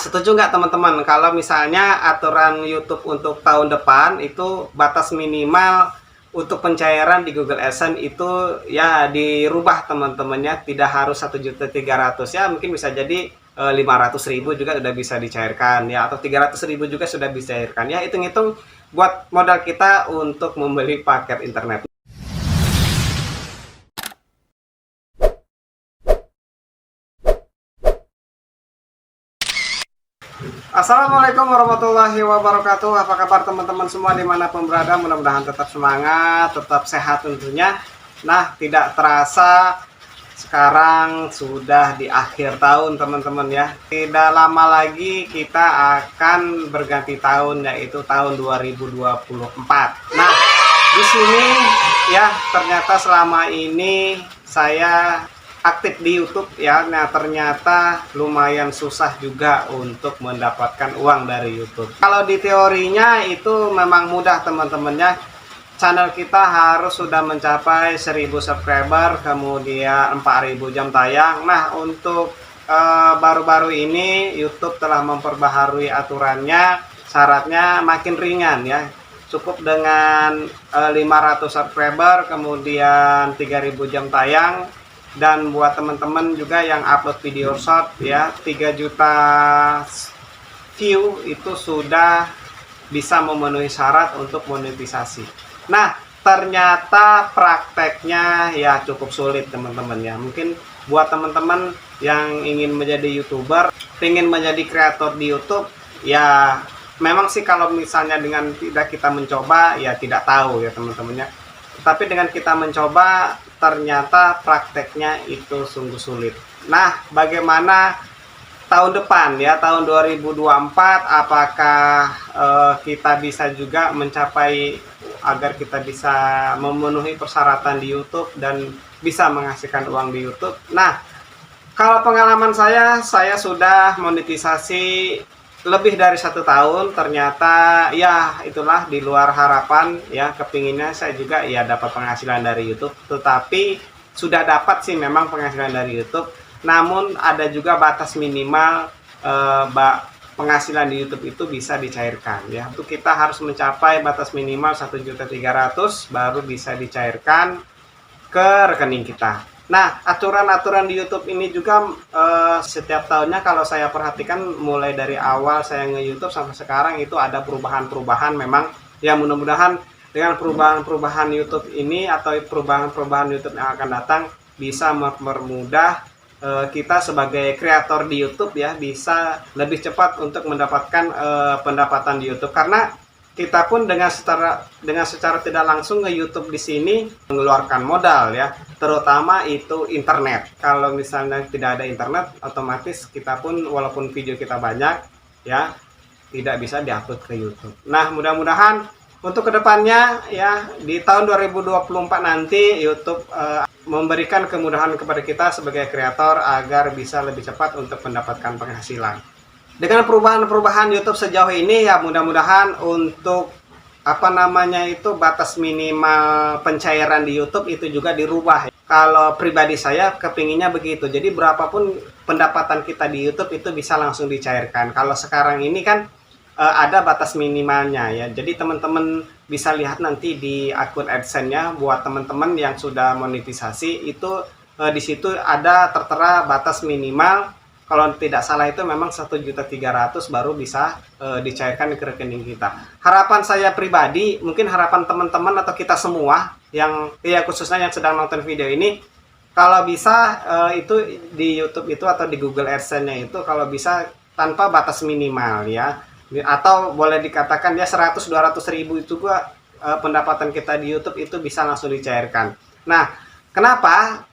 Setuju nggak teman-teman kalau misalnya aturan YouTube untuk tahun depan itu batas minimal untuk pencairan di Google AdSense itu ya dirubah teman-temannya, tidak harus 1.300.000 ya, mungkin bisa jadi 500.000 juga sudah bisa dicairkan ya, atau 300.000 juga sudah bisa dicairkan ya, hitung-hitung buat modal kita untuk membeli paket internet. Assalamualaikum warahmatullahi wabarakatuh. Apa kabar teman-teman semua dimanapun berada? Mudah-mudahan tetap semangat, tetap sehat tentunya. Nah, tidak terasa sekarang sudah di akhir tahun teman-teman ya. Tidak lama lagi kita akan berganti tahun, yaitu tahun 2024. Nah, di sini ya ternyata selama ini saya aktif di YouTube ya. Nah, ternyata lumayan susah juga untuk mendapatkan uang dari YouTube. Kalau di teorinya itu memang mudah teman-temannya. Channel kita harus sudah mencapai 1000 subscriber, kemudian 4000 jam tayang. Nah, untuk baru-baru ini YouTube telah memperbaharui aturannya, syaratnya makin ringan ya. Cukup dengan 500 subscriber, kemudian 3000 jam tayang. Dan buat teman-teman juga yang upload video short ya, 3 juta view itu sudah bisa memenuhi syarat untuk monetisasi. Nah, ternyata prakteknya ya cukup sulit teman-teman ya. Mungkin buat teman-teman yang ingin menjadi YouTuber, ingin menjadi kreator di YouTube, ya memang sih kalau misalnya dengan tidak kita mencoba ya tidak tahu ya teman-temannya. Tapi dengan kita mencoba, ternyata prakteknya itu sungguh sulit. Nah, bagaimana tahun depan ya, tahun 2024, apakah kita bisa juga mencapai agar kita bisa memenuhi persyaratan di YouTube dan bisa menghasilkan uang di YouTube? Nah, kalau pengalaman saya sudah monetisasi lebih dari 1 tahun. Ternyata ya itulah di luar harapan ya, kepinginnya saya juga ya dapat penghasilan dari YouTube, tetapi sudah dapat sih memang penghasilan dari YouTube, namun ada juga batas minimal penghasilan di YouTube itu bisa dicairkan ya. Untuk kita harus mencapai batas minimal 1.300.000 baru bisa dicairkan ke rekening kita. Nah, aturan-aturan di YouTube ini juga setiap tahunnya kalau saya perhatikan, mulai dari awal saya nge-YouTube sampai sekarang itu ada perubahan-perubahan memang. Ya, mudah-mudahan dengan perubahan-perubahan YouTube ini atau perubahan-perubahan YouTube yang akan datang bisa mempermudah kita sebagai kreator di YouTube ya, bisa lebih cepat untuk mendapatkan pendapatan di YouTube, karena kita pun dengan secara tidak langsung nge YouTube di sini mengeluarkan modal ya, terutama itu internet. Kalau misalnya tidak ada internet, otomatis kita pun walaupun video kita banyak ya tidak bisa diupload ke YouTube. Nah, mudah-mudahan untuk kedepannya ya di tahun 2024 nanti YouTube memberikan kemudahan kepada kita sebagai kreator agar bisa lebih cepat untuk mendapatkan penghasilan. Dengan perubahan-perubahan YouTube sejauh ini ya, mudah-mudahan untuk batas minimal pencairan di YouTube itu juga dirubah. Kalau pribadi saya kepinginnya begitu. Jadi berapapun pendapatan kita di YouTube itu bisa langsung dicairkan. Kalau sekarang ini kan ada batas minimalnya ya. Jadi teman-teman bisa lihat nanti di akun AdSense-nya buat teman-teman yang sudah monetisasi itu di situ ada tertera batas minimal. Kalau tidak salah itu memang 1.300.000 baru bisa dicairkan ke rekening kita. Harapan saya pribadi, mungkin harapan teman-teman atau kita semua yang ya khususnya yang sedang nonton video ini, kalau bisa itu di YouTube itu atau di Google AdSense-nya itu kalau bisa tanpa batas minimal ya. Atau boleh dikatakan ya 100-200.000 itu juga pendapatan kita di YouTube itu bisa langsung dicairkan. Nah, kenapa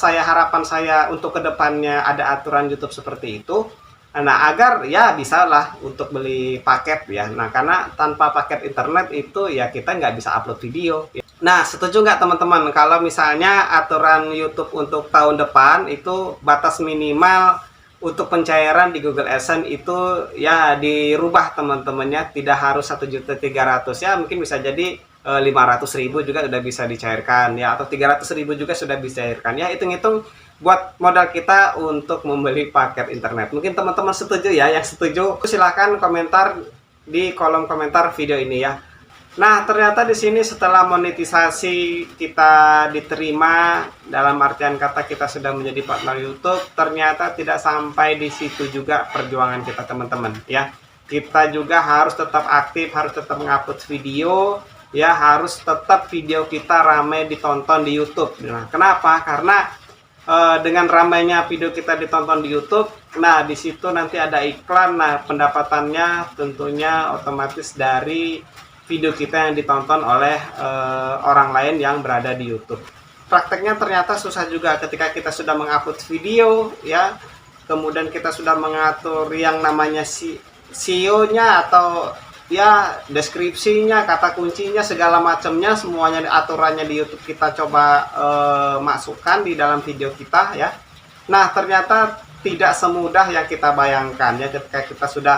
harapan saya untuk kedepannya ada aturan YouTube seperti itu? Nah, agar ya bisalah untuk beli paket ya. Nah, karena tanpa paket internet itu ya kita nggak bisa upload video. Nah, setuju nggak teman-teman kalau misalnya aturan YouTube untuk tahun depan itu batas minimal untuk pencairan di Google AdSense itu ya dirubah teman-temannya, tidak harus 1.300.000 ya, mungkin bisa jadi 500.000 juga udah bisa dicairkan ya, atau 300.000 juga sudah bisa dicairkan ya. Hitung-hitung buat modal kita untuk membeli paket internet. Mungkin teman-teman setuju ya. Yang setuju silahkan komentar di kolom komentar video ini ya. Nah, ternyata di sini setelah monetisasi kita diterima, dalam artian kata kita sudah menjadi partner YouTube, ternyata tidak sampai di situ juga perjuangan kita teman-teman ya. Kita juga harus tetap aktif, harus tetap mengupload video ya, harus tetap video kita ramai ditonton di YouTube. Nah, kenapa? Karena dengan ramainya video kita ditonton di YouTube, nah di situ nanti ada iklan. Nah, pendapatannya tentunya otomatis dari video kita yang ditonton oleh orang lain yang berada di YouTube. Prakteknya ternyata susah juga ketika kita sudah mengupload video ya, kemudian kita sudah mengatur yang namanya SEO-nya atau ya deskripsinya, kata kuncinya, segala macamnya, semuanya aturannya di YouTube kita coba masukkan di dalam video kita ya. Nah, ternyata tidak semudah yang kita bayangkan ya, ketika kita sudah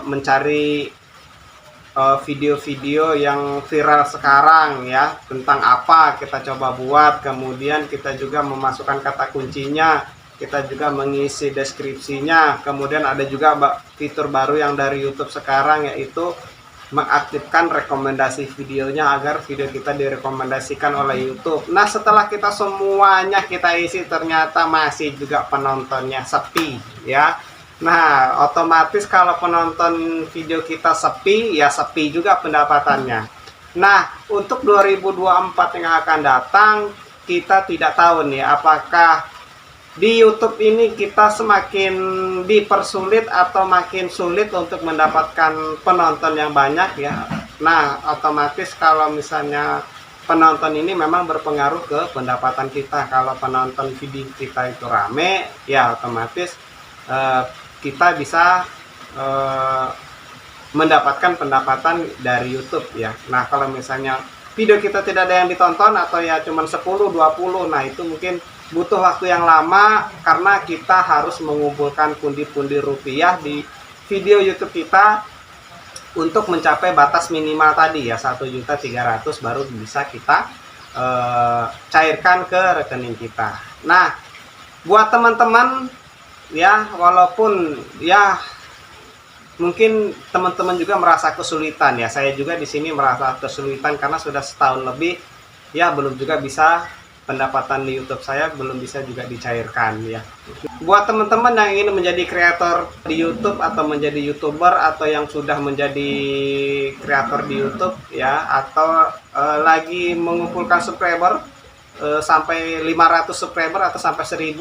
mencari video-video yang viral sekarang ya, tentang apa kita coba buat, kemudian kita juga memasukkan kata kuncinya, kita juga mengisi deskripsinya, kemudian ada juga fitur baru yang dari YouTube sekarang, yaitu mengaktifkan rekomendasi videonya agar video kita direkomendasikan oleh YouTube. Nah, setelah kita semuanya kita isi, ternyata masih juga penontonnya sepi ya. Nah, otomatis kalau penonton video kita sepi, ya sepi juga pendapatannya. Nah, untuk 2024 yang akan datang, kita tidak tahu nih apakah di YouTube ini kita semakin dipersulit atau makin sulit untuk mendapatkan penonton yang banyak ya. Nah, otomatis kalau misalnya penonton ini memang berpengaruh ke pendapatan kita. Kalau penonton video kita itu rame, ya otomatis kita bisa mendapatkan pendapatan dari YouTube ya. Nah, kalau misalnya video kita tidak ada yang ditonton atau ya cuman 10, 20, nah itu mungkin butuh waktu yang lama karena kita harus mengumpulkan pundi-pundi rupiah di video YouTube kita untuk mencapai batas minimal tadi ya, 1.300.000 baru bisa kita cairkan ke rekening kita. Nah, buat teman-teman ya, walaupun ya mungkin teman-teman juga merasa kesulitan ya, saya juga di sini merasa kesulitan karena sudah setahun lebih ya belum juga bisa, pendapatan di YouTube saya belum bisa juga dicairkan ya. Buat teman-teman yang ingin menjadi kreator di YouTube atau menjadi YouTuber atau yang sudah menjadi kreator di YouTube ya, atau lagi mengumpulkan subscriber sampai 500 subscriber atau sampai 1000,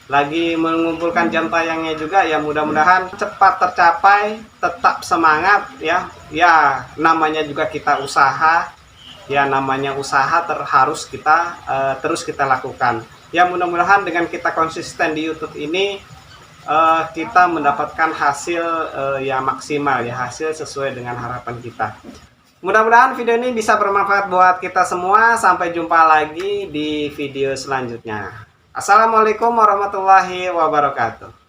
lagi mengumpulkan jam tayangnya juga ya, mudah-mudahan cepat tercapai, tetap semangat ya. Ya, namanya juga kita usaha. Ya, namanya usaha harus kita terus kita lakukan. Ya, mudah-mudahan dengan kita konsisten di YouTube ini kita mendapatkan hasil yang maksimal ya, hasil sesuai dengan harapan kita. Mudah-mudahan video ini bisa bermanfaat buat kita semua. Sampai jumpa lagi di video selanjutnya. Assalamualaikum warahmatullahi wabarakatuh.